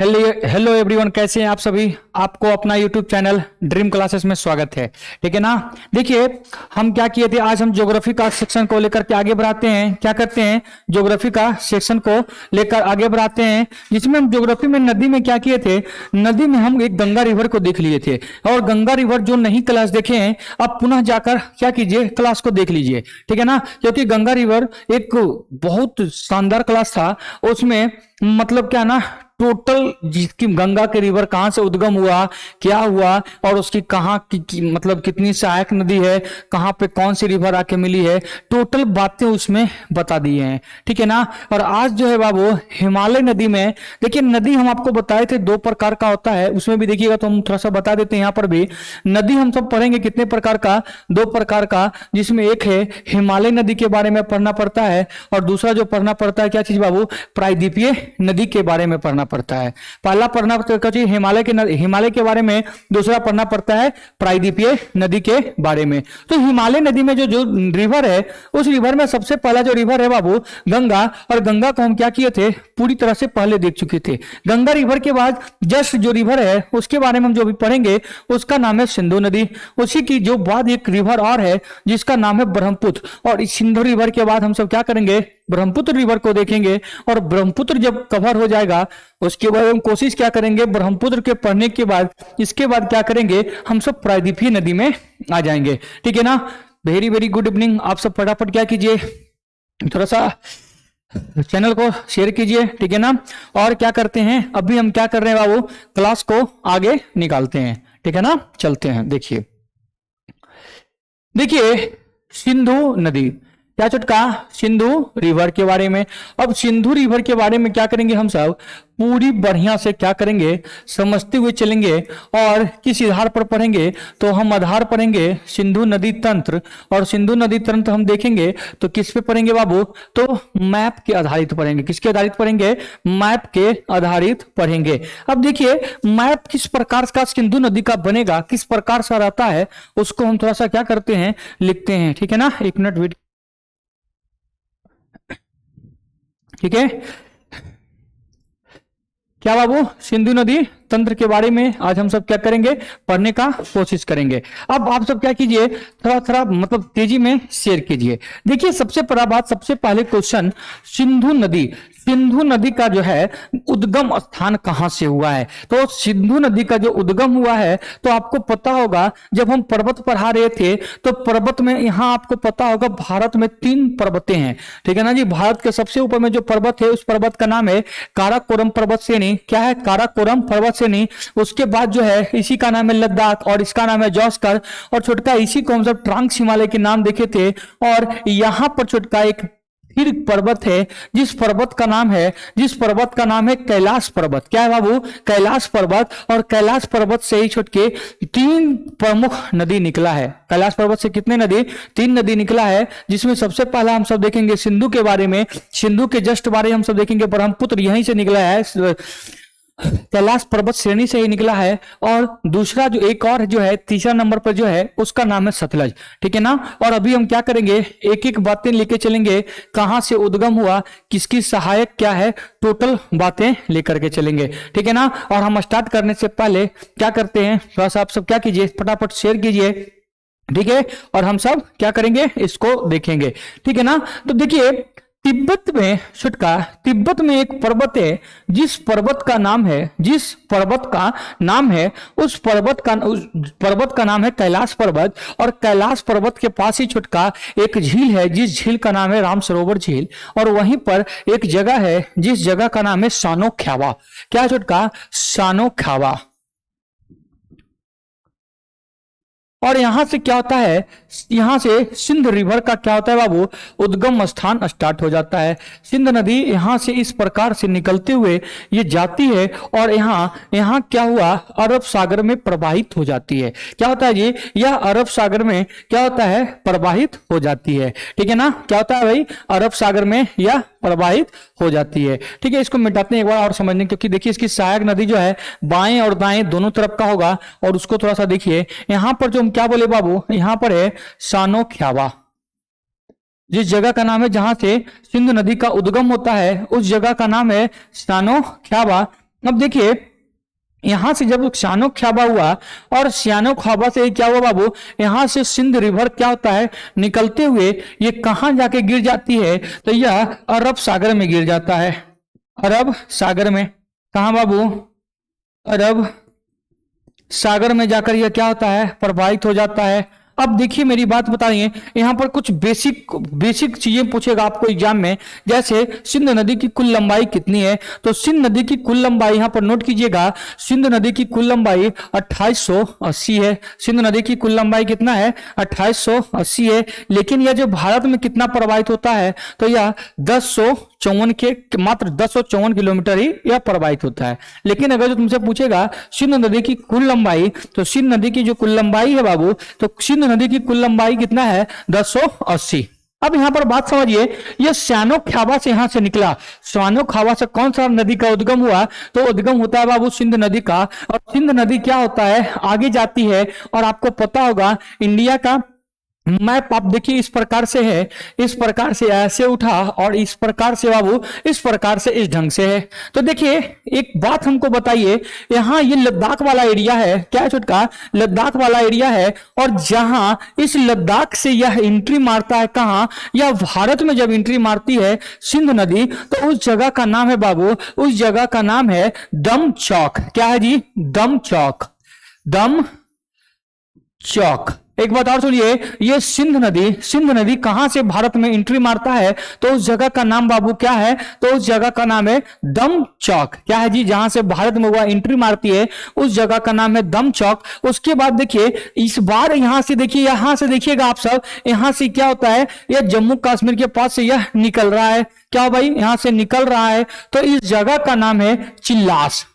Hello hello everyone, कैसे हैं आप सभी। आपको अपना यूट्यूब चैनल ड्रीम क्लासेस में स्वागत है। ठीक है ना। देखिए, हम क्या किए थे, आज हम ज्योग्राफी का सेक्शन को लेकर के आगे बढ़ाते हैं। क्या करते हैं, ज्योग्राफी का सेक्शन को लेकर आगे बढ़ाते हैं, जिसमें हम ज्योग्राफी में नदी में क्या किए थे, नदी में हम एक गंगा रिवर को देख लिए थे। और गंगा रिवर जो नहीं क्लास देखे हैं, आप पुनः जाकर क्या कीजिए, क्लास को देख लीजिए। ठीक है ना, क्योंकि गंगा रिवर एक बहुत शानदार क्लास था। उसमें मतलब क्या ना, टोटल जिसकी गंगा के रिवर कहां से उद्गम हुआ, क्या हुआ, और उसकी कहाँ मतलब कितनी सहायक नदी है, कहां पे कौन सी रिवर आके मिली है, टोटल बातें उसमें बता दी हैं। ठीक है ना। और आज जो है बाबू, हिमालय नदी में देखिए, नदी हम आपको बताए थे दो प्रकार का होता है, उसमें भी देखिएगा तो हम थोड़ा सा बता देते हैं। यहाँ पर भी नदी हम सब पढ़ेंगे कितने प्रकार का, दो प्रकार का, जिसमें एक है हिमालय नदी के बारे में पढ़ना पड़ता है, और दूसरा जो पढ़ना पड़ता है क्या चीज बाबू, प्रायद्वीपीय नदी के बारे में पढ़ना पड़ता है। पहला पढ़ना पड़ता है हिमालय के बारे में, दूसरा पढ़ना पड़ता है प्रायद्वीपीय नदी के बारे में। तो हिमालय नदी में जो जो रिवर है, उस रिवर में सबसे पहला जो रिवर है बाबू गंगा, और गंगा को हम क्या किए थे, पूरी तरह से पहले देख चुके थे। गंगा रिवर के बाद जस्ट जो रिवर है उसके बारे में हम जो भी पढ़ेंगे, उसका नाम है सिंधु नदी। उसी की जो बाद एक रिवर और है जिसका नाम है ब्रह्मपुत्र, और इस सिंधु रिवर के बाद हम सब क्या करेंगे, ब्रह्मपुत्र रिवर को देखेंगे। और ब्रह्मपुत्र जब कवर हो जाएगा, उसके बाद हम कोशिश क्या करेंगे, ब्रह्मपुत्र के पढ़ने के बाद इसके बाद क्या करेंगे, हम सब प्रायद्वीपीय नदी में आ जाएंगे। ठीक है ना। Very very good evening. आप सब फटाफट क्या कीजिए, थोड़ा सा चैनल को शेयर कीजिए। ठीक है ना। और क्या करते हैं, अभी हम क्या कर रहे हैं बाबू, क्लास को आगे निकालते हैं। ठीक है ना, चलते हैं। देखिए सिंधु नदी, क्या चुटका, सिंधु रिवर के बारे में। अब सिंधु रिवर के बारे में क्या करेंगे, हम सब पूरी बढ़िया से क्या करेंगे, समझते हुए चलेंगे। और किस आधार पर पढ़ेंगे, तो हम आधार पढ़ेंगे सिंधु नदी तंत्र। और सिंधु नदी तंत्र हम देखेंगे तो किस पे पढ़ेंगे बाबू, तो मैप के आधारित पढ़ेंगे। किसके आधारित पढ़ेंगे, मैप के आधारित पढ़ेंगे। अब देखिए, मैप किस प्रकार का सिंधु नदी का बनेगा, किस प्रकार से रहता है, उसको हम थोड़ा सा क्या करते हैं, लिखते हैं। ठीक है ना, एक मिनट वेट। ठीक है, क्या बाबू, सिंधु नदी तंत्र के बारे में आज हम सब क्या करेंगे, पढ़ने का कोशिश करेंगे। अब आप सब क्या कीजिए, थोड़ा थोड़ा मतलब तेजी में शेयर कीजिए। देखिए, सबसे पहला बात, सबसे पहले क्वेश्चन, सिंधु नदी का जो है उद्गम स्थान कहां से हुआ है। तो सिंधु नदी का जो उद्गम हुआ है, तो आपको पता होगा जब हम पर्वत पढ़ा रहे थे, तो पर्वत में यहां आपको पता होगा भारत में 3 पर्वतें हैं। ठीक है ना जी। भारत के सबसे ऊपर में जो पर्वत है, उस पर्वत का नाम है काराकोरम पर्वत श्रेणी। क्या है, काराकोरम पर्वत श्रेणी। उसके बाद जो है इसी का नाम है लद्दाख, और इसका नाम है जॉस्कर, और छोटका इसी को हम सब ट्रांस हिमालय के नाम देखे थे। और यहां पर छोटका एक फिर पर्वत है, जिस पर्वत का नाम है कैलाश पर्वत। क्या है बाबू, कैलाश पर्वत। और कैलाश पर्वत से ही छुटके 3 प्रमुख नदी निकला है। कैलाश पर्वत से कितने नदी, 3 नदी निकला है, जिसमें सबसे पहला हम सब देखेंगे सिंधु के बारे में। सिंधु के जस्ट बारे हम सब देखेंगे, ब्रह्मपुत्र यहीं से निकला है, कैलाश पर्वत श्रेणी से ही निकला है। और दूसरा जो एक और जो है, तीसरा नंबर पर जो है, उसका नाम है सतलज। ठीक है ना। और अभी हम क्या करेंगे, एक एक बातें लेके चलेंगे, कहां से उद्गम हुआ, किसकी सहायक क्या है, टोटल बातें लेकर के चलेंगे। ठीक है ना। और हम स्टार्ट करने से पहले क्या करते हैं, थोड़ा सा आप सब क्या कीजिए, फटाफट शेयर कीजिए। ठीक है, और हम सब क्या करेंगे, इसको देखेंगे। ठीक है ना। तो देखिए, तिब्बत में एक पर्वत है, जिस पर्वत का नाम है, उस पर्वत का नाम है कैलाश पर्वत। और कैलाश पर्वत के पास ही छुटका एक झील है, जिस झील का नाम है रामसरोवर झील। और वहीं पर एक जगह है, जिस जगह का नाम है सानो ख्यावा। क्या छुटका, सानो ख्यावा। और यहां से क्या होता है, यहां से सिंध रिवर का क्या होता है बाबू, उद्गम स्थान स्टार्ट हो जाता है। सिंध नदी यहां से इस प्रकार से निकलते हुए ये जाती है, और यहां क्या हुआ, अरब सागर में प्रवाहित हो जाती है। क्या होता है जी, यह अरब सागर में क्या होता है, प्रवाहित हो जाती है। ठीक है ना। क्या होता है भाई, अरब सागर में यह प्रवाहित हो जाती है। ठीक है, इसको मिटाते हैं एक बार और समझने, क्योंकि देखिए इसकी सहायक नदी जो है बाएं और दाएं दोनों तरफ का होगा। और उसको थोड़ा सा देखिए, यहां पर जो हम क्या बोले बाबू, यहां पर है सानो ख्यावा। जिस जगह का नाम है, जहां से सिंधु नदी का उद्गम होता है, उस जगह का नाम है सानो ख्यावा। अब देखिए यहां से जब सियानो ख्याबा हुआ और सियानो ख्याबा से क्या हुआ बाबू, यहां से सिंध रिवर क्या होता है निकलते हुए ये कहां जाके गिर जाती है, तो यह अरब सागर में गिर जाता है। अरब सागर में, कहां बाबू, अरब सागर में जाकर यह क्या होता है प्रवाहित हो जाता है। अब देखिए मेरी बात बताइए, यहाँ पर कुछ बेसिक चीजें पूछेगा आपको एग्जाम में, जैसे सिंध नदी की कुल लंबाई कितनी है, तो सिंध नदी की कुल लंबाई यहाँ पर नोट कीजिएगा, सिंध नदी की कुल लंबाई 2880 है। सिंध नदी की कुल लंबाई कितना है 2880 है। लेकिन यह जो भारत में कितना प्रवाहित होता है, तो यह 1054 के मात्र 1054 किलोमीटर ही यह प्रवाहित होता है। लेकिन अगर जो तुमसे पूछेगा सिंध नदी की कुल लंबाई, तो सिंध नदी की जो कुल लंबाई है बाबू, तो सिंध नदी की कुल लंबाई कितना है 1080। अब यहां पर बात समझिए, यह सियानो ख्याबा से यहां से निकला, सियानो ख्याबा से कौन सा नदी का उद्गम हुआ, तो उद्गम होता है बाबू सिंध नदी का। और सिंध नदी क्या होता है आगे जाती है, और आपको पता होगा इंडिया का मैप आप देखिए इस प्रकार से है, इस प्रकार से ऐसे उठा और इस प्रकार से बाबू इस प्रकार से इस ढंग से है। तो देखिए एक बात हमको बताइए, यहाँ ये लद्दाख वाला एरिया है, क्या है छोटका, लद्दाख वाला एरिया है, और जहां इस लद्दाख से यह एंट्री मारता है कहां, यह भारत में जब एंट्री मारती है सिंध नदी, तो उस जगह का नाम है बाबू, उस जगह का नाम है दम चौक। क्या है जी, दम चौक, दम चौक। एक बात और सुनिए, ये सिंध नदी कहां से भारत में एंट्री मारता है, तो उस जगह का नाम बाबू क्या है, तो उस जगह का नाम है दम चौक। क्या है जी, जहां से भारत में वह एंट्री मारती है उस जगह का नाम है दम चौक। उसके बाद देखिए इस बार यहां से देखिए, यहां से देखिएगा आप सब, यहां से क्या होता है, यह जम्मू कश्मीर के पास से यह निकल रहा है, क्या भाई यहां से निकल रहा है, तो इस जगह का नाम है चिल्लास।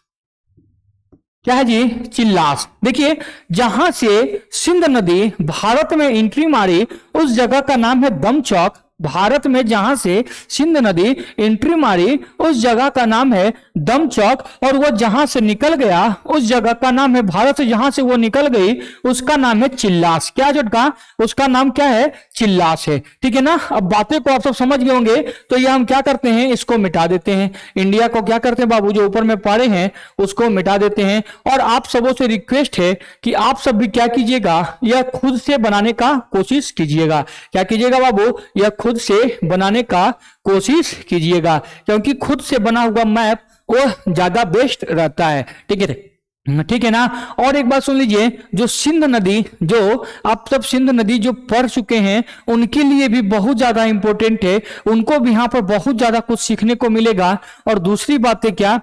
क्या है जी, चिल्लास। देखिए जहां से सिंध नदी भारत में एंट्री मारी उस जगह का नाम है दम चौक। भारत में जहां से सिंध नदी एंट्री मारी उस जगह का नाम है दम चौक, और वह जहां से निकल गया उस जगह का नाम है, भारत से जहां से वो निकल गई उसका नाम है चिल्लास। क्या झटका, उसका नाम क्या है, चिल्लास है। ठीक है ना, अब बातें को आप सब समझ गए होंगे। तो ये हम क्या करते हैं, इसको मिटा देते हैं, इंडिया को क्या करते हैं बाबू, जो ऊपर में पढ़े हैं उसको मिटा देते हैं। और आप सबों से रिक्वेस्ट है कि आप सब भी क्या कीजिएगा, यह खुद से बनाने का कोशिश कीजिएगा। क्या कीजिएगा बाबू, यह खुद से बनाने का कोशिश कीजिएगा, क्योंकि खुद से बना हुआ मैप वो ज्यादा बेस्ट रहता है। ठीक है ना। और एक बात सुन लीजिए, जो सिंध नदी, जो आप सब सिंध नदी जो पढ़ चुके हैं उनके लिए भी बहुत ज्यादा इंपॉर्टेंट है, उनको भी यहाँ पर बहुत ज्यादा कुछ सीखने को मिलेगा। और दूसरी बात है क्या,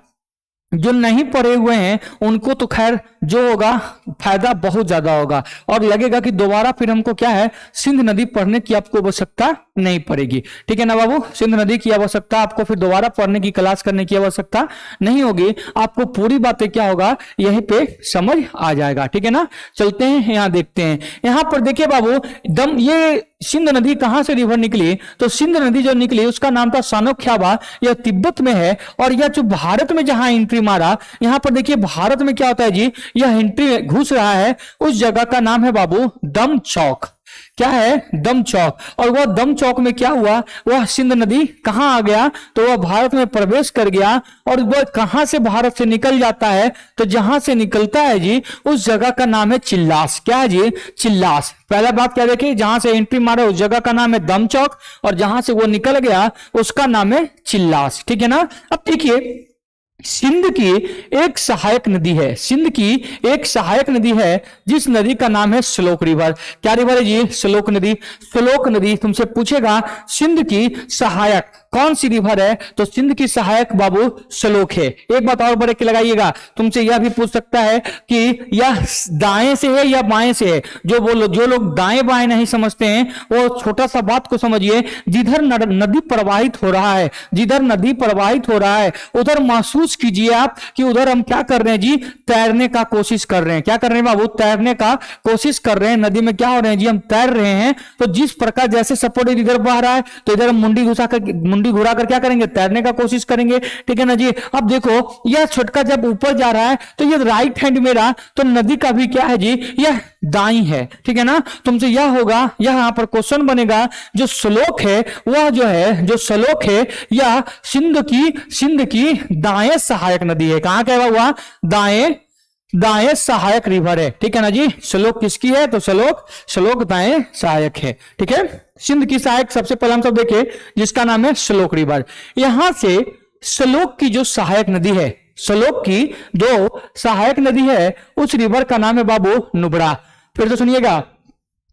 जो नहीं पढ़े हुए हैं उनको तो खैर जो होगा फायदा बहुत ज्यादा होगा, और लगेगा कि दोबारा फिर हमको क्या है, सिंध नदी पढ़ने की आपको आवश्यकता नहीं पड़ेगी। ठीक है ना बाबू, सिंध नदी की आवश्यकता आपको फिर दोबारा पढ़ने की, क्लास करने की आवश्यकता नहीं होगी। आपको पूरी बातें क्या होगा यहीं पे समझ आ जाएगा। ठीक है ना, चलते हैं यहाँ देखते हैं। यहाँ पर देखिए बाबू, दम ये सिंध नदी कहां से रिवर निकली, तो सिंध नदी जो निकली उसका नाम था सियानो ख्याबा, यह तिब्बत में है। और यह जो भारत में जहां एंट्री मारा, यहां पर देखिए भारत में क्या होता है जी, यह एंट्री घुस रहा है, उस जगह का नाम है बाबू दम चौक। क्या है, दम चौक। और वह दम चौक में क्या हुआ, वह सिंध नदी कहां आ गया, तो वह भारत में प्रवेश कर गया। और वह कहां से भारत से निकल जाता है, तो जहां से निकलता है जी उस जगह का नाम है चिल्लास। क्या है जी, चिल्लास। पहला बात क्या देखिए, जहां से एंट्री मारा उस जगह का नाम है दम चौक, और जहां से वो निकल गया उसका नाम है चिल्लास। ठीक है ना। अब देखिए सिंध की एक सहायक नदी है, सिंध की एक सहायक नदी है जिस नदी का नाम है श्लोक रिवर। क्या रिवर है जी, श्लोक नदी। श्लोक नदी तुमसे पूछेगा सिंध की सहायक कौन सी रिवर है, तो सिंध की सहायक बाबू श्लोक है। एक बात और ब्रेक लगाइएगा, तुमसे यह भी पूछ सकता है कि यह दाएं से है या बाएं से है। जो लोग दाएं बाएं नहीं समझते हैं वो छोटा सा बात को समझिए, जिधर नदी प्रवाहित हो रहा है, जिधर नदी प्रवाहित हो रहा है उधर महसूस कीजिए आप कि उधर हम क्या कर रहे हैं जी, तैरने का कोशिश कर रहे हैं। क्या कर रहे हैं बाबू, तैरने का कोशिश कर रहे हैं। नदी में क्या हो रहे हैं जी, हम तैर रहे हैं। तो जिस प्रकार जैसे सपोर्ट इधर बह रहा है तो इधर हम मुंडी मुंडी घुरा कर क्या करेंगे, तैरने का कोशिश करेंगे। ठीक है ना जी। अब देखो यह छोटका जब ऊपर जा रहा है तो ये राइट हैंड मेरा, तो नदी का भी क्या है जी, यह दाई है। ठीक है ना। तुमसे यह होगा, यह यहां पर क्वेश्चन बनेगा, जो श्लोक है वह जो है, जो श्लोक है यह सिंध की दाएं सहायक नदी है। कहां कहा हुआ, दाएं सहायक रिवर है। ठीक है ना जी। श्लोक किसकी है, तो श्लोक दाएं सहायक है। ठीक है। सिंध की सहायक सबसे पहले हम सब देखे, जिसका नाम है श्लोक रिवर। यहां से श्लोक की जो सहायक नदी है, श्लोक की जो सहायक नदी है, उस रिवर का नाम है बाबू नुब्रा। फिर तो सुनिएगा,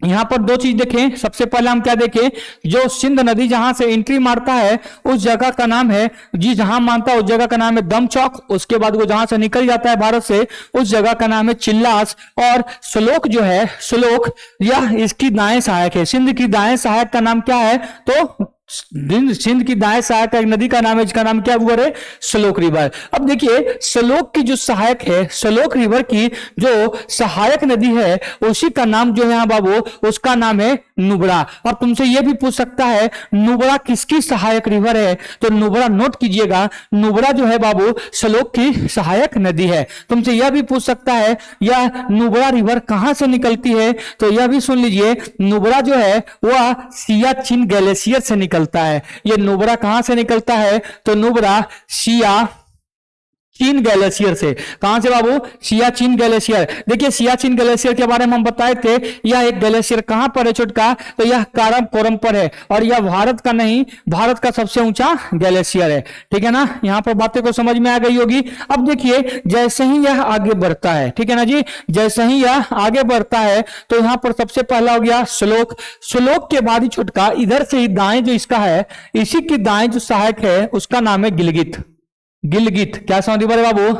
यहां पर दो चीज देखें। सबसे पहले हम क्या देखें, जो सिंध नदी जहां से एंट्री मारता है उस जगह का नाम है, जी जहां मानता है उस जगह का नाम है दम चौक। उसके बाद वो जहां से निकल जाता है भारत से, उस जगह का नाम है चिल्लास। और श्लोक जो है, श्लोक यह इसकी दाएं सहायक है। सिंध की दाएं सहायक का नाम क्या है, तो सिंध की दाएं सहायक नदी का नाम है, इसका नाम क्या हुआ है, श्लोक रिवर। अब देखिए श्लोक की जो सहायक है, श्लोक रिवर की जो सहायक नदी है, उसी का नाम जो है यहाँ बाबू, उसका नाम है नुब्रा। अब तुमसे यह भी पूछ सकता है नुब्रा किसकी सहायक रिवर है, तो नुब्रा नोट कीजिएगा, नुब्रा जो है बाबू श्लोक की सहायक नदी है। तुमसे यह भी पूछ सकता है यह नुब्रा रिवर कहां से निकलती है, तो यह भी सुन लीजिए, नुब्रा जो है वह सियाचिन ग्लेशियर से निकलता है। ये नुब्रा कहां से निकलता है, तो नुब्रा सियाचिन ग्लेशियर से। कहां से बाबू, सियाचिन ग्लेशियर। देखिए सियाचिन ग्लेशियर के बारे में हम बताए थे, यह एक ग्लेशियर कहां पर है छोटका, तो यह काराकोरम पर है, और यह भारत का नहीं, भारत का सबसे ऊंचा ग्लेशियर है। ठीक है ना। यहां पर बातें को समझ में आ गई होगी। अब देखिए जैसे ही यह आगे बढ़ता है, ठीक है ना जी, जैसे ही यह आगे बढ़ता है तो यहां पर सबसे पहला हो गया श्लोक। श्लोक के बाद ही छोटका इधर से ही दाएं जो इसका है, इसी की दाएं जो सहायक है उसका नाम है गिलगित। गिलगित क्या समझ पा रहे बाबू,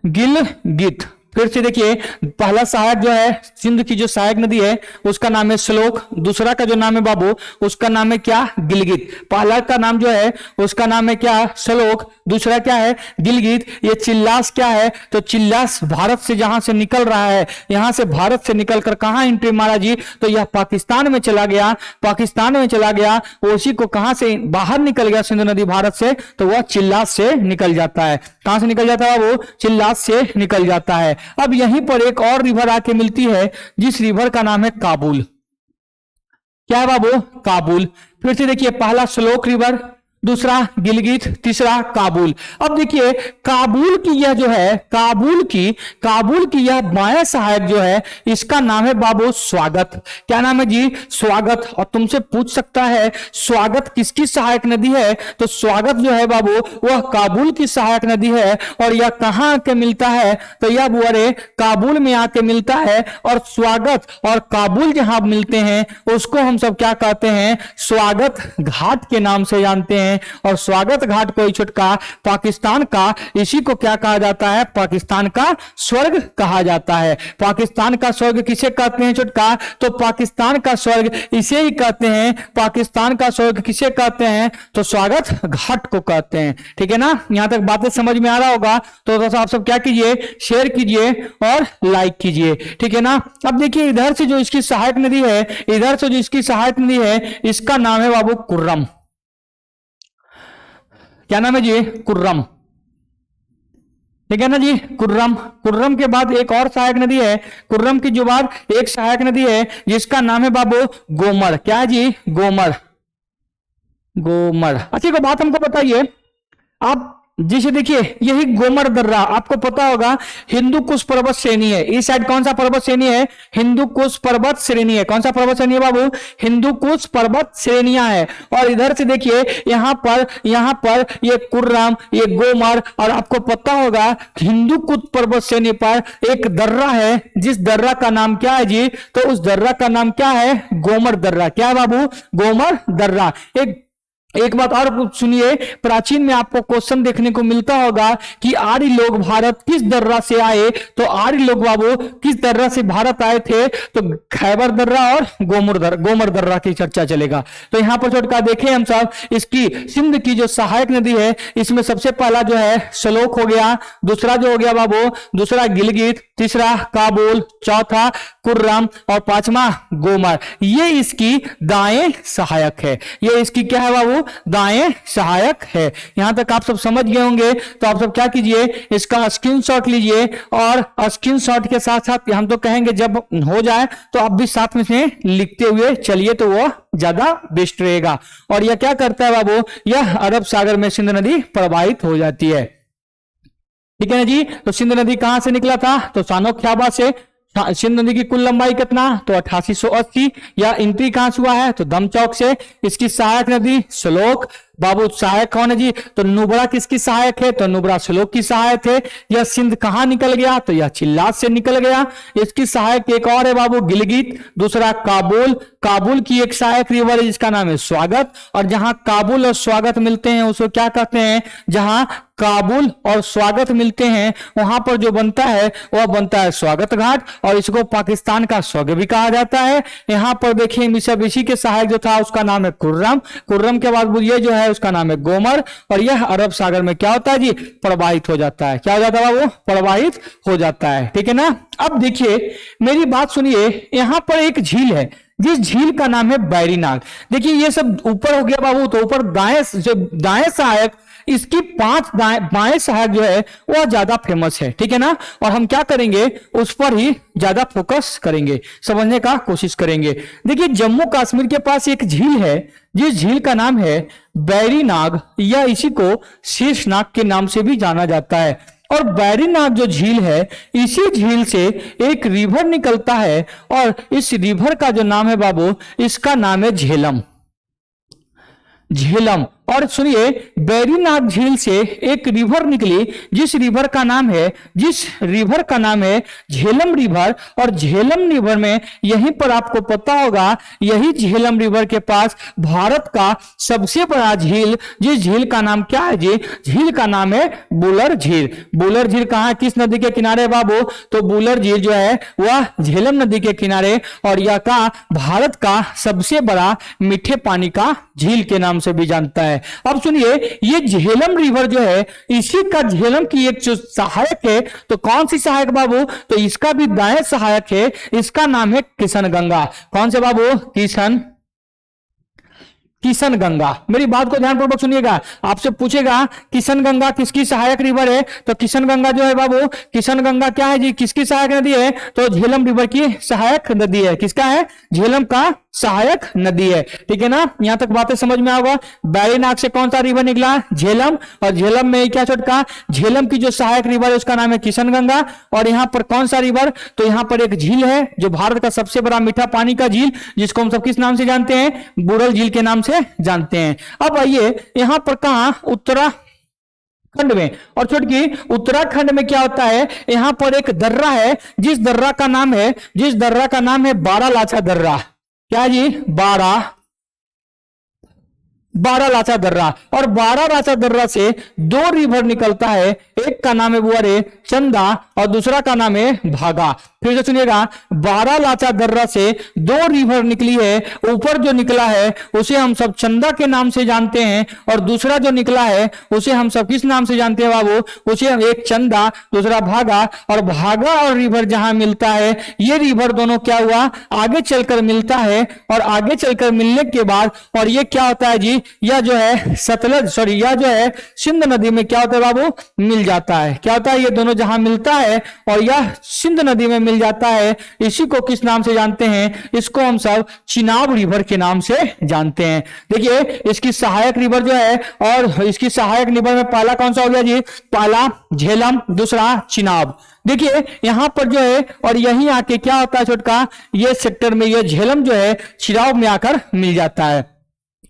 गिलगित। फिर से देखिए, पहला सहायक जो है सिंध की जो सहायक नदी है उसका नाम है श्लोक, दूसरा का जो नाम है बाबू उसका नाम है क्या, गिलगित। पहला का नाम जो है उसका नाम है क्या, श्लोक, दूसरा क्या है, गिलगित। ये चिल्लास क्या है, तो चिल्लास भारत से जहां से निकल रहा है, यहां से भारत से निकलकर कहां एंट्री मारा जी, तो यह पाकिस्तान में चला गया, पाकिस्तान में चला गया। उसी को कहां से बाहर निकल गया सिंध नदी भारत से, तो वह चिल्लास से निकल जाता है। कहां से निकल जाता है वो, चिल्लास से निकल जाता है। अब यहीं पर एक और रिवर आके मिलती है, जिस रिवर का नाम है काबुल। क्या है बाबू, काबुल। फिर से देखिए, पहला श्लोक रिवर, दूसरा गिलगित, तीसरा काबुल। अब देखिए काबुल की यह जो है, काबुल की यह बाएं सहायक जो है, इसका नाम है बाबू स्वागत। क्या नाम है जी, स्वागत। और तुमसे पूछ सकता है स्वागत किसकी सहायक नदी है, तो स्वागत जो है बाबू वह काबुल की सहायक नदी है। और यह कहां आके मिलता है, तो यह बुआरे काबुल में आके मिलता है। और स्वागत और काबुल जहां मिलते हैं उसको हम सब क्या कहते हैं, स्वागत घाट के नाम से जानते हैं। और स्वागत घाट को छोटका पाकिस्तान का, इसी को क्या कहा जाता है, पाकिस्तान का स्वर्ग कहा जाता है। पाकिस्तान का स्वर्ग किसे कहते हैं छोटका, तो पाकिस्तान का स्वर्ग इसे ही कहते हैं। पाकिस्तान का स्वर्ग किसे कहते हैं, तो स्वागत घाट को कहते हैं। ठीक है ना। यहां तक बातें समझ में आ रहा होगा, तो आप सब क्या कीजिए, शेयर कीजिए और लाइक कीजिए। ठीक है ना। अब देखिए इधर से जो इसकी सहायक नदी है, इधर से जो इसकी सहायक नदी है, इसका नाम है बाबू कुर्रम। क्या नाम है जी, कुर्रम। ठीक है ना जी, कुर्रम। कुर्रम के बाद एक और सहायक नदी है, कुर्रम की जो बाद एक सहायक नदी है जिसका नाम है बाबू गोमर। क्या है जी, गोमर, गोमर। अच्छी को बात हमको बताइए आप, जैसे देखिए यही गोमर दर्रा आपको पता होगा हिंदू कुश पर्वत श्रेणी है। इस साइड कौन सा पर्वत श्रेणी है, हिंदू कुश पर्वत श्रेणी है। कौन सा पर्वत श्रेणी है बाबू, हिंदू कुश पर्वत श्रेणियां है। और इधर से देखिए यहाँ पर ये कुर्रम, ये गोमर, और आपको पता होगा हिंदू कुश पर्वत श्रेणी पर एक दर्रा है, जिस दर्रा का नाम क्या है जी, तो उस दर्रा का नाम क्या है, गोमर दर्रा। क्या है बाबू, गोमर दर्रा। एक एक बात और सुनिए, प्राचीन में आपको क्वेश्चन देखने को मिलता होगा कि आर्य लोग भारत किस दर्रा से आए। तो आर्य लोग बाबू किस दर्रा से भारत आए थे, तो खैबर दर्रा और गोमर दर्रा की चर्चा चलेगा। तो यहां पर छोटका देखें हम सब, इसकी सिंध की जो सहायक नदी है, इसमें सबसे पहला जो है श्लोक हो गया, दूसरा जो हो गया बाबू, दूसरा गिलगित, तीसरा काबुल, चौथा कुर्रम और पांचवा गोमर। ये इसकी दाएं सहायक है। ये इसकी क्या है बाबू, दाएं सहायक है। यहां तक आप सब समझ गए होंगे। तो आप सब क्या कीजिए, इसका स्क्रीनशॉट लीजिए और स्क्रीनशॉट के साथ साथ हम तो कहेंगे जब हो जाए तो आप भी साथ में से लिखते हुए चलिए, तो वो ज्यादा बेस्ट रहेगा। और यह क्या करता है बाबू, यह अरब सागर में सिंध नदी प्रवाहित हो जाती है। ठीक है ना जी। तो सिंध नदी कहां से निकला था, तो सानोक ख्याबा से। सिंध नदी की कुल लंबाई कितना, तो 8880। या एंट्री कहां से हुआ है, तो दमचौक से। इसकी सहायक नदी श्लोक। बाबू सहायक कौन है जी, तो नुब्रा किसकी सहायक है, तो नुब्रा श्लोक की सहायक है। यह सिंध कहां निकल गया, तो यह चिल्लात से निकल गया। इसकी सहायक एक और है बाबू, गिलगित। दूसरा काबुल। काबुल की एक सहायक रिवर है जिसका नाम है स्वागत। और जहां काबुल और स्वागत मिलते हैं उसको क्या कहते हैं, जहां काबुल और स्वागत मिलते हैं वहां पर जो बनता है वह बनता है स्वागत घाट, और इसको पाकिस्तान का स्वर्ग भी कहा जाता है। यहां पर देखिए मिसरबिशी के सहायक जो था उसका नाम है कुर्रम। कुर्रम के बाद ये जो है उसका नाम है गोमर। और यह अरब सागर में क्या होता है जी, प्रवाहित हो जाता है। क्या हो जाता है बाबू, प्रवाहित हो जाता है। ठीक है ना। अब देखिए मेरी बात सुनिए, यहां पर एक झील है जिस झील का नाम है बैरीनाग। देखिए ये सब ऊपर हो गया बाबू, तो ऊपर दाएं सहायक, इसकी 5 बाएं सहायक जो है वह ज्यादा फेमस है। ठीक है ना। और हम क्या करेंगे, उस पर ही ज्यादा फोकस करेंगे, समझने का कोशिश करेंगे। देखिए जम्मू कश्मीर के पास एक झील है जिस झील का नाम है बैरीनाग, या इसी को शीर्षनाग के नाम से भी जाना जाता है। और बैरीनाग जो झील है, इसी झील से एक रिवर निकलता है, और इस रिवर का जो नाम है बाबू, इसका नाम है झेलम। झेलम। और सुनिए, बैरीनाग झील से एक रिवर निकली जिस रिवर का नाम है झेलम रिवर। और झेलम रिवर में यहीं पर आपको पता होगा, यही झेलम रिवर के पास भारत का सबसे बड़ा झील, जिस झील का नाम क्या है जी, झील का नाम है बुलर झील। बुलर झील कहां है, किस नदी के किनारे बाबू, तो बुलर झील जो है वह झेलम नदी के किनारे, और यह का भारत का सबसे बड़ा मीठे पानी का झील के नाम से भी जानता है। अब सुनिए, ये झेलम रिवर जो है, इसी का झेलम की एक जो सहायक है, तो कौन सी सहायक बाबू, तो इसका भी दाएं सहायक है, इसका नाम है किशन गंगा। कौन से बाबू, किशन गंगा। मेरी बात को ध्यानपूर्वक सुनिएगा। आपसे पूछेगा किशन गंगा किसकी सहायक रिवर है, तो किशन गंगा जो है बाबू, किशन गंगा क्या है जी, किसकी सहायक नदी है, तो झेलम रिवर की सहायक नदी है। किसका है, झेलम का सहायक नदी है। ठीक है ना। यहां तक बातें समझ में आएगा। बैरीनाग से कौन सा रिवर निकला, झेलम। और झेलम में क्या छोटका, झेलम की जो सहायक रिवर है उसका नाम है किशन गंगा। और यहां पर कौन सा रिवर, तो यहां पर एक झील है जो भारत का सबसे बड़ा मीठा पानी का झील, जिसको हम सब किस नाम से जानते हैं, बुरल झील के नाम से जानते हैं। अब आइए यहां पर कहां, उत्तराखंड में। और छोटकी उत्तराखंड में क्या होता है, यहां पर एक दर्रा है जिस दर्रा का नाम है बारालाचा दर्रा। क्या जी, बारालाचा दर्रा। और बारालाचा दर्रा से 2 रिवर निकलता है, एक का नाम है बुआरे चंदा और दूसरा का नाम है भागा। फिर से सुनिएगा, बारालाचा दर्रा से 2 रिवर निकली है। ऊपर जो निकला है उसे हम सब चंदा के नाम से जानते हैं, और दूसरा जो निकला है उसे हम सब किस नाम से जानते हैं बाबू, उसे हम एक चंदा, दूसरा भागा। और भागा और रिवर जहां मिलता है, ये रिवर दोनों क्या हुआ, आगे चलकर मिलता है। और आगे चलकर मिलने के बाद, और ये क्या होता है जी, यह जो है यह जो है सिंध नदी में क्या होता है बाबू, मिल जाता है। क्या होता है, ये दोनों जहां मिलता है और यह सिंध नदी में मिल जाता है, इसी को किस नाम से जानते हैं, इसको हम सब चिनाब रिवर के नाम से जानते हैं। देखिए इसकी सहायक रिवर जो है, और इसकी सहायक रिवर में पहला कौन सा हो गया जी, पहला झेलम, दूसरा चिनाब। देखिए यहां पर जो है, और यहीं आके क्या होता है छोटका, ये सेक्टर में ये झेलम जो है चिनाब में आकर मिल जाता है।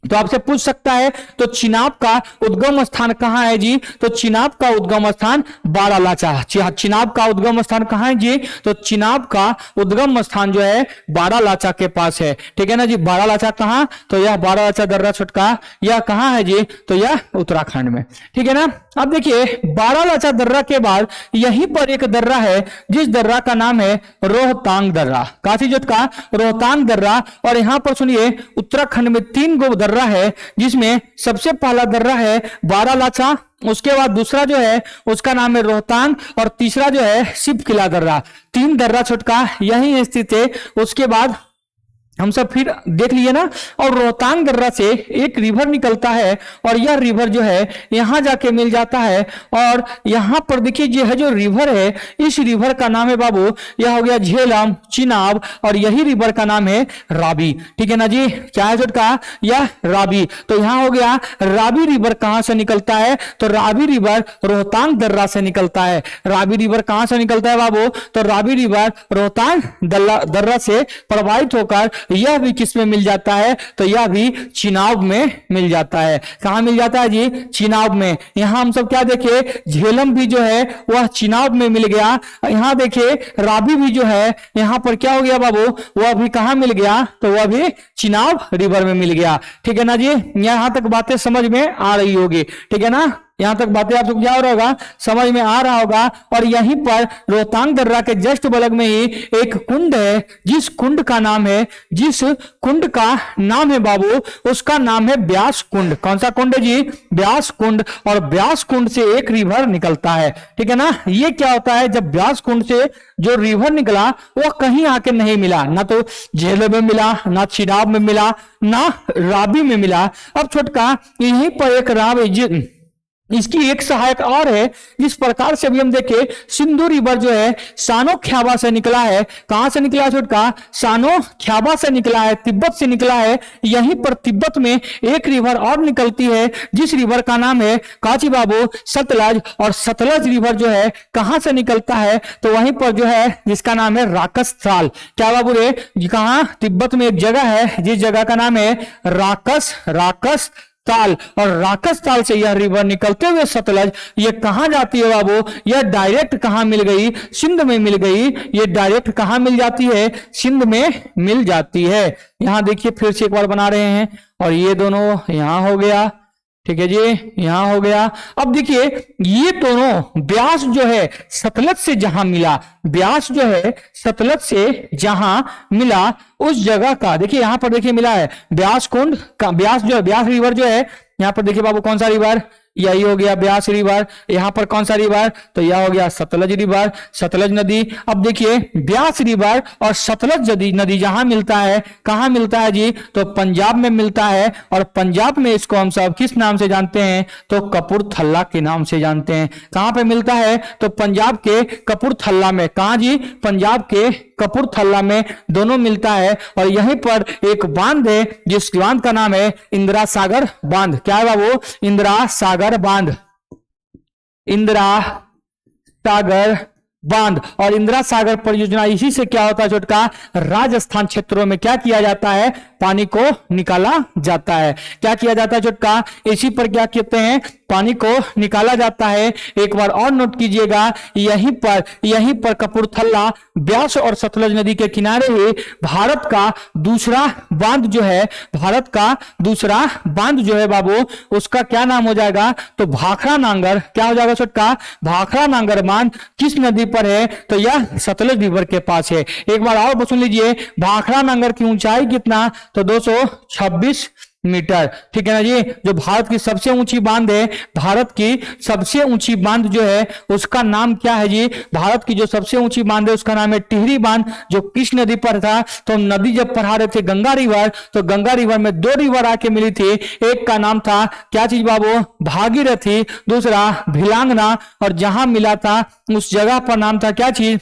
तो आपसे पूछ सकता है तो चिनाब का उद्गम स्थान कहाँ है जी? तो चिनाब का उद्गम स्थान बारालाचा। चिनाब का उद्गम स्थान कहाँ है जी? तो चिनाब का उद्गम स्थान जो है बारालाचा के पास है। ठीक है ना जी। बारालाचा कहाँ? तो यह बारालाचा दर्रा छुटका यह कहाँ है जी? तो यह उत्तराखंड में। ठीक है ना। अब देखिए बारालाचा दर्रा के बाद यहीं पर एक दर्रा है जिस दर्रा का नाम है रोहतांग दर्रा। काशी जोत का रोहतांग दर्रा। और यहां पर सुनिए उत्तराखंड में 3 गो दर्रा है जिसमें सबसे पहला दर्रा है बारालाचा, उसके बाद दूसरा जो है उसका नाम है रोहतांग और तीसरा जो है शिव किला दर्रा। 3 दर्रा छुटका यहीं स्थित है। उसके बाद हम सब फिर देख लिए ना। और रोहतांग दर्रा से एक रिवर निकलता है और यह रिवर जो है यहां जाके मिल जाता है। और यहां पर देखिए जो है जो रिवर है इस रिवर का नाम है बाबू यह हो गया झेलम, चिनाब और यही रिवर का नाम है रावी। ठीक है ना जी। क्या है का यह रावी। तो यहां हो गया रावी रिवर कहां से निकलता है? तो रावी रिवर रोहतांग दर्रा से निकलता है। रावी रिवर कहां से निकलता है बाबू? तो रावी रिवर रोहतांग दर्रा से प्रवाहित होकर यह भी किसमें मिल जाता है? तो यह भी चिनाब में मिल जाता है। कहां मिल जाता है जी? चिनाब में। यहां हम सब क्या देखे झेलम भी जो है वह चिनाब में मिल गया। यहां देखे रावी भी जो है यहां पर क्या हो गया बाबू? वह भी कहां मिल गया? तो वह भी चिनाब रिवर में मिल गया। ठीक है ना जी। यहां तक बातें समझ में आ रही होगी। ठीक है ना। यहां तक बातें आप क्या हो रहा होगा समझ में आ रहा होगा। और यहीं पर रोहतांग दर्रा के जस्ट बगल में ही एक कुंड है जिस कुंड का नाम है बाबू उसका नाम है ब्यास कुंड। कौन सा कुंड है जी? ब्यास कुंड। और ब्यास कुंड से एक रिवर निकलता है। ठीक है ना। ये क्या होता है जब ब्यास कुंड से जो रिवर निकला वह कहीं आके नहीं मिला, ना तो झेलम में मिला, ना चिनाब में मिला, ना रावी में मिला। अब छोटका यहीं पर एक रावी इसकी एक सहायक और है। जिस प्रकार से भी हम देखे सिंधु रिवर जो है सानो ख्याबा से निकला है। कहां से निकला छोटका? सानो ख्याबा से निकला है, तिब्बत से निकला है। यहीं पर तिब्बत में एक रिवर और निकलती है जिस रिवर का नाम है काची बाबू सतलज। और सतलज रिवर जो है कहां से निकलता है? तो वहीं पर जो है जिसका नाम है राकस ताल। क्या बाबू रे? कहां? तिब्बत में एक जगह है जिस जगह का नाम है राकस ताल। और राकस ताल से यह रिवर निकलते हुए सतलज ये कहां जाती है बाबू? यह डायरेक्ट कहां मिल गई? सिंध में मिल गई। ये डायरेक्ट कहां मिल जाती है? सिंध में मिल जाती है। यहां देखिए फिर से एक बार बना रहे हैं और ये दोनों यहां हो गया। ठीक है जी। यहां हो गया। अब देखिए ये दोनों ब्यास जो है सतलज से जहां मिला, ब्यास जो है सतलज से जहां मिला उस जगह का देखिए यहां पर देखिए मिला है ब्यास कुंड का। ब्यास जो है ब्यास रिवर जो है यहां पर देखिए बाबू कौन सा रिवर? यही हो गया ब्यास रिवर। यहां पर कौन सा रिवर? तो यह हो गया सतलज रिवर, सतलज नदी। अब देखिए ब्यास रिवर और सतलज नदी जहां मिलता है कहां मिलता है जी? तो पंजाब में मिलता है। और पंजाब में इसको हम सब किस नाम से जानते हैं? तो कपूरथला के नाम से जानते हैं। कहां पे मिलता है? तो पंजाब के कपूरथला में। कहां जी? पंजाब के कपूरथला में दोनों मिलता है। और यहीं पर एक बांध है जिस बांध का नाम है इंदिरा सागर बांध। क्या है बाबू? इंदिरा सागर बांध। इंदिरा सागर बांध। और इंदिरा सागर परियोजना इसी से क्या होता है छोटका? राजस्थान क्षेत्रों में क्या किया जाता है? पानी को निकाला जाता है। क्या किया जाता है छोटका? इसी पर क्या कहते हैं? पानी को निकाला जाता है। एक बार और नोट कीजिएगा यहीं पर कपूरथला ब्यास और सतलज नदी के किनारे ही भारत का दूसरा बांध जो है बाबू उसका क्या नाम हो जाएगा? तो भाखड़ा नांगर। क्या हो जाएगा छोटका? भाखड़ा नांगर बांध किस नदी पर है? तो यह सतलज रिवर के पास है। एक बार और सुन लीजिए भाखड़ा नांगर की ऊंचाई कितना? तो 226 मीटर। ठीक है ना जी। जो भारत की सबसे ऊंची बांध है, भारत की सबसे ऊंची बांध जो है उसका नाम क्या है जी? भारत की जो सबसे ऊंची बांध है उसका नाम है टिहरी बांध। जो किस नदी पर था? तो नदी जब पढ़ा रहे थे गंगा रिवर, तो गंगा रिवर में 2 रिवर आके मिली थी। एक का नाम था क्या चीज बाबू? भागीरथी, दूसरा भिलांगना। और जहां मिला था उस जगह पर नाम था क्या चीज?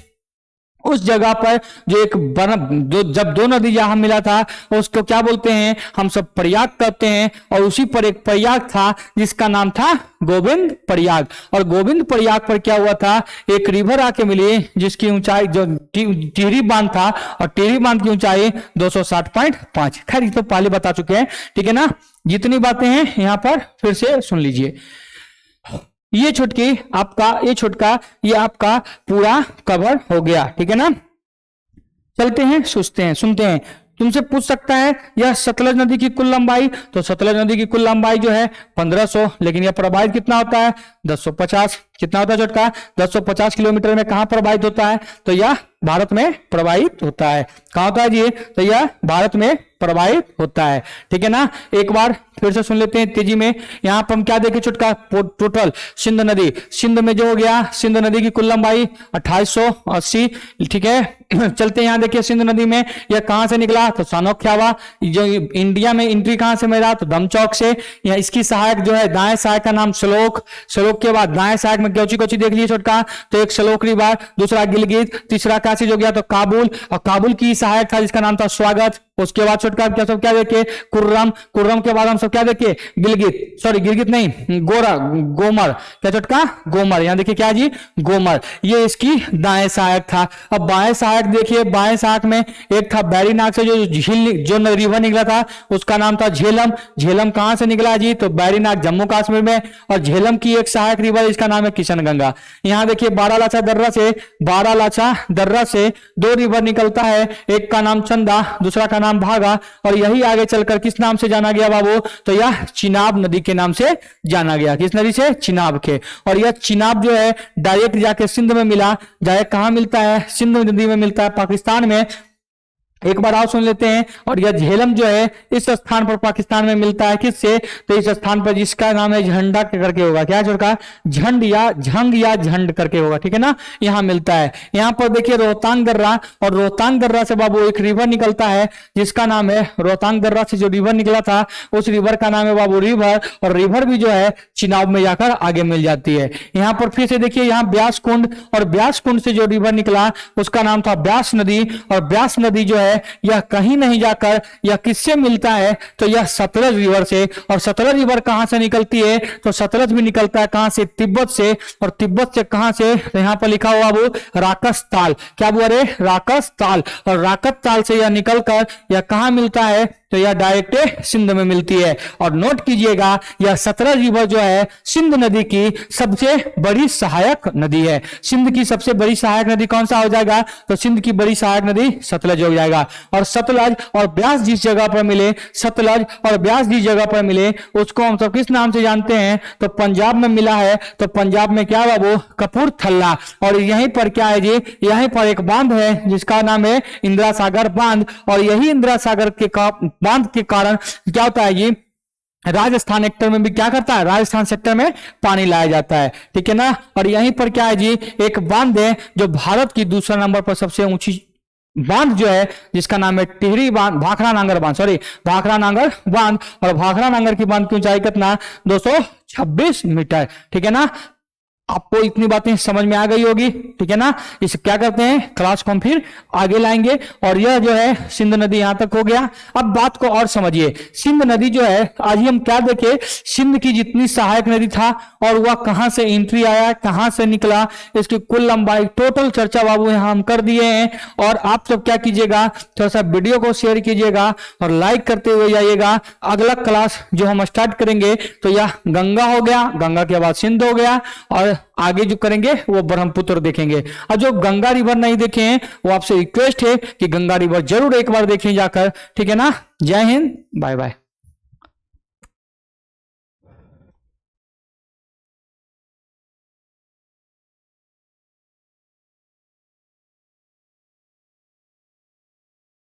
उस जगह पर जब 2 नदी जहां मिला था उसको क्या बोलते हैं? हम सब प्रयाग कहते हैं। और उसी पर एक प्रयाग था जिसका नाम था गोविंद प्रयाग। और गोविंद प्रयाग पर क्या हुआ था? एक रिवर आके मिली जिसकी ऊंचाई जो टिहरी बांध था, और टिहरी बांध की ऊंचाई 260.5। खैर ये तो पहले बता चुके हैं। ठीक है ना। जितनी बातें हैं यहाँ पर फिर से सुन लीजिए। ये छुटका ये आपका पूरा कवर हो गया, ठीक है ना। चलते हैं, सुनते हैं। तुमसे पूछ सकता है यह सतलज नदी की कुल लंबाई, तो सतलज नदी की कुल लंबाई जो है 1500, लेकिन यह प्रवाहित कितना होता है 1050। कितना होता है छोटका 1050 किलोमीटर में कहां प्रवाहित होता है, तो यह भारत में प्रवाहित होता है। कहां होता है जी, तो यह भारत में प्रवाहित होता है, ठीक है ना। एक बार फिर से सुन लेते हैं तेजी में। यहां पर हम क्या देखें छोटका, टोटल सिंध नदी, सिंध में जो हो गया, सिंध नदी की कुल लंबाई 2880, ठीक है। चलते हैं, यहां देखिए सिंध नदी में यह कहां से निकला, तो सानोक ख्यावा। जो इंडिया में एंट्री कहां से मिला, तो धमचौक से। यह इसकी सहायक जो है, दाएं सहायक का नाम श्लोक, श्लोक के बाद दाएं सहायक में कोची देख लीजिए छोटका, तो एक श्लोक रिवर, दूसरा गिलगित, तीसरा काशी जो गया तो काबुल, और काबुल की सहायक था जिसका नाम था स्वागत। उसके बाद छोटका क्या सब क्या देखे, कुर्रम, कुर्रम के बाद हम सब क्या देखे, गिलगित, सॉरी गिलगित नहीं, गोमर, क्या छोटका, गोमर। यहां देखिए क्या जी, गोमर, ये इसकी दाएं सहायक था। अब बाएं सहायक देखिए, बाएं सहायक में एक था बैरीनाग से जो झील जो रिवर निकला था उसका नाम था झेलम। झेलम कहां से निकला जी, तो बैरीनाग जम्मू कश्मीर में। और झेलम की एक सहायक रिवर इसका नाम है किशनगंगा। यहां देखिए बारालाचा दर्रा से दो रिवर निकलता है, एक का नाम चंदा, दूसरा का नाम भागा, और यही आगे चलकर किस नाम से जाना गया बाबू, तो यह चिनाब नदी के नाम से जाना गया। किस नदी से, चिनाब के। और यह चिनाब जो है डायरेक्ट जाके सिंध में मिला। डायरेक्ट कहां मिलता है, सिंध नदी में मिलता है, पाकिस्तान में। एक बार आप सुन लेते हैं। और यह झेलम जो है इस स्थान पर पाकिस्तान में मिलता है, किससे, तो इस स्थान पर जिसका नाम है झंडा करके होगा, क्या छोटा, झंड या झंग या झंड करके होगा, ठीक है ना, यहां मिलता है। यहां पर देखिए रोहतांग दर्रा, और रोहतांग दर्रा से बाबू एक रिवर निकलता है जिसका नाम है, रोहतांग दर्रा से जो रिवर निकला था उस रिवर का नाम है बाबू रिवर, और रिवर भी जो है चिनाब में जाकर आगे मिल जाती है। यहां पर फिर से देखिए, यहाँ ब्यास कुंड, और ब्यास कुंड से जो रिवर निकला उसका नाम था ब्यास नदी। और ब्यास नदी जो है यह कहीं नहीं जाकर यह किससे मिलता है, तो यह सतलज रिवर से। और सतलज रिवर कहां से निकलती है, तो सतलज भी निकलता है कहां से, तिब्बत से। और तिब्बत से कहां से, तो यहां पर लिखा हुआ वो राकस ताल, क्या बोल रहे, राकस ताल। और राकस ताल से यह निकलकर यह कहां मिलता है, तो यह डायरेक्ट सिंध में मिलती है। और नोट कीजिएगा यह सतलज रिवर जो है सिंध नदी की सबसे बड़ी सहायक नदी है। सिंध की सबसे बड़ी सहायक नदी कौन सा हो जाएगा, तो सिंध की बड़ी सहायक नदी सतलज हो जाएगा। और सतलज और ब्यास जिस जगह पर मिले, सतलज और ब्यास जिस जगह पर मिले उसको हम सब किस नाम से जानते हैं, तो पंजाब में मिला है, तो पंजाब में क्या बाबू, कपूरथला। और यहीं पर क्या है जी, यहीं पर एक बांध है जिसका नाम है इंदिरा सागर बांध। और यही इंदिरा सागर के बांध के कारण क्या होता है ये, राजस्थान सेक्टर में भी क्या करता है, राजस्थान सेक्टर में पानी लाया जाता है, ठीक है ना। और यहीं पर क्या है जी, एक बांध है जो भारत की दूसरा नंबर पर सबसे ऊंची बांध जो है जिसका नाम है टिहरी बांध, भाखड़ा नांगर बांध, सॉरी भाखड़ा नांगर बांध। और भाखड़ा नांगर की बांध की ऊंचाई कितना, 226 मीटर, ठीक है ना। आपको इतनी बातें समझ में आ गई होगी, ठीक है ना। इसे क्या करते हैं, क्लास को हम फिर आगे लाएंगे। और यह जो है सिंध नदी यहां तक हो गया। अब बात को और समझिए, सिंध नदी जो है आज ही हम क्या देखे, सिंध की जितनी सहायक नदी था और वह कहां से एंट्री आया, कहां से निकला, इसकी कुल लंबाई टोटल चर्चा बाबू यहां हम कर दिए हैं। और आप सब क्या कीजिएगा, थोड़ा सा वीडियो को शेयर कीजिएगा और लाइक करते हुए जाइएगा। अगला क्लास जो हम स्टार्ट करेंगे तो यह गंगा हो गया, गंगा के बाद सिंध हो गया, और आगे जो करेंगे वो ब्रह्मपुत्र देखेंगे। और जो गंगा रिवर नहीं देखे हैं वो आपसे रिक्वेस्ट है कि गंगा रिवर जरूर एक बार देखें जाकर, ठीक है ना। जय हिंद, बाय बाय।